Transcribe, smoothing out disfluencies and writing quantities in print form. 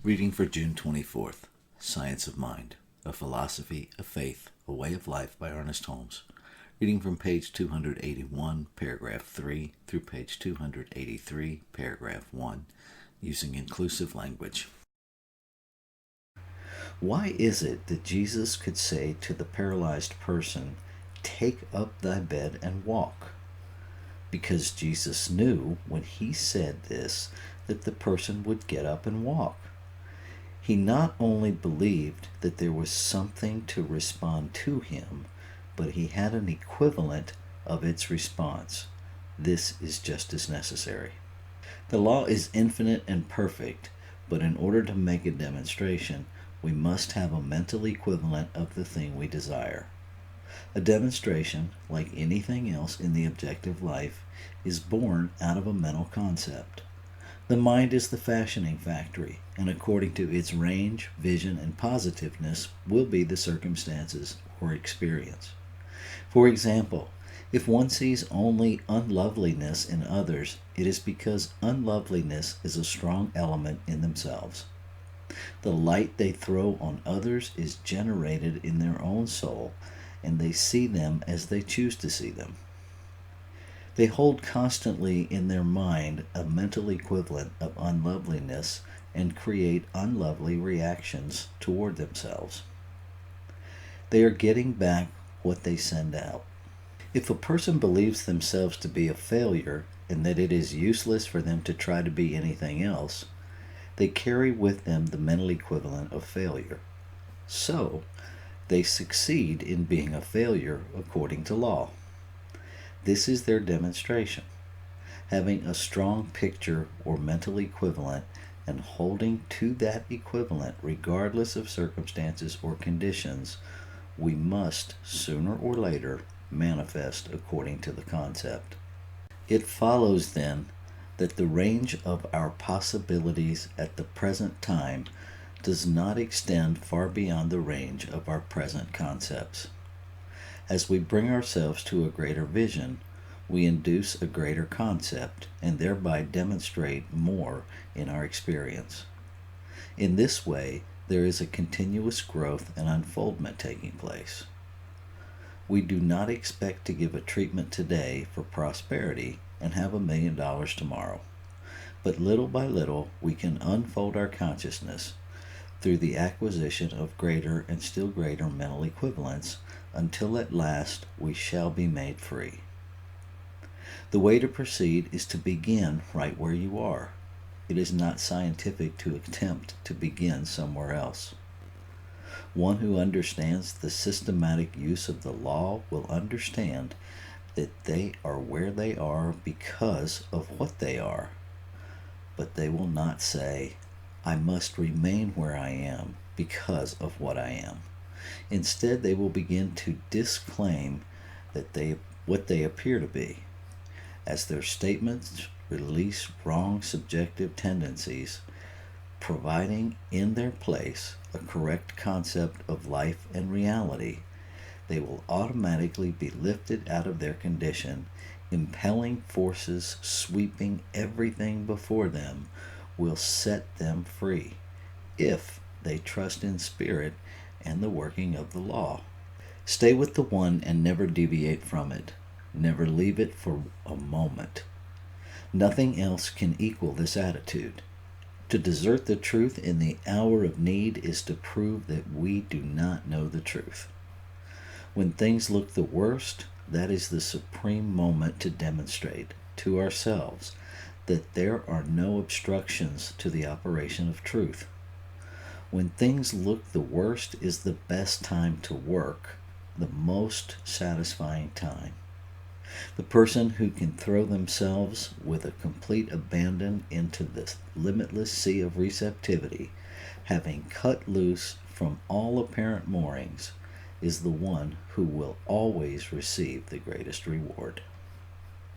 Reading for June 24th, Science of Mind, A Philosophy, a Faith, a Way of Life by Ernest Holmes. Reading from page 281, paragraph 3, through page 283, paragraph 1, using inclusive language. Why is it that Jesus could say to the paralyzed person, "Take up thy bed and walk"? Because Jesus knew when he said this that the person would get up and walk. He not only believed that there was something to respond to him, but he had an equivalent of its response. This is just as necessary. The law is infinite and perfect, but in order to make a demonstration, we must have a mental equivalent of the thing we desire. A demonstration, like anything else in the objective life, is born out of a mental concept. The mind is the fashioning factory, and according to its range, vision, and positiveness will be the circumstances or experience. For example, if one sees only unloveliness in others, it is because unloveliness is a strong element in themselves. The light they throw on others is generated in their own soul, and they see them as they choose to see them. They hold constantly in their mind a mental equivalent of unloveliness and create unlovely reactions toward themselves. They are getting back what they send out. If a person believes themselves to be a failure and that it is useless for them to try to be anything else, they carry with them the mental equivalent of failure. So, they succeed in being a failure according to law. This is their demonstration. Having a strong picture or mental equivalent and holding to that equivalent regardless of circumstances or conditions, we must, sooner or later, manifest according to the concept. It follows then that the range of our possibilities at the present time does not extend far beyond the range of our present concepts. As we bring ourselves to a greater vision, we induce a greater concept and thereby demonstrate more in our experience. In this way, there is a continuous growth and unfoldment taking place. We do not expect to give a treatment today for prosperity and have $1 million tomorrow. But little by little, we can unfold our consciousness through the acquisition of greater and still greater mental equivalents until at last we shall be made free. The way to proceed is to begin right where you are. It is not scientific to attempt to begin somewhere else. One who understands the systematic use of the law will understand that they are where they are because of what they are. But they will not say, "I must remain where I am because of what I am." Instead, they will begin to disclaim what they appear to be. As their statements release wrong subjective tendencies, providing in their place a correct concept of life and reality, they will automatically be lifted out of their condition. Impelling forces sweeping everything before them will set them free, if they trust in spirit and the working of the law. Stay with the one and never deviate from it. Never leave it for a moment. Nothing else can equal this attitude. To desert the truth in the hour of need is to prove that we do not know the truth. When things look the worst, that is the supreme moment to demonstrate to ourselves that there are no obstructions to the operation of truth. When things look the worst is the best time to work, the most satisfying time. The person who can throw themselves with a complete abandon into this limitless sea of receptivity, having cut loose from all apparent moorings, is the one who will always receive the greatest reward.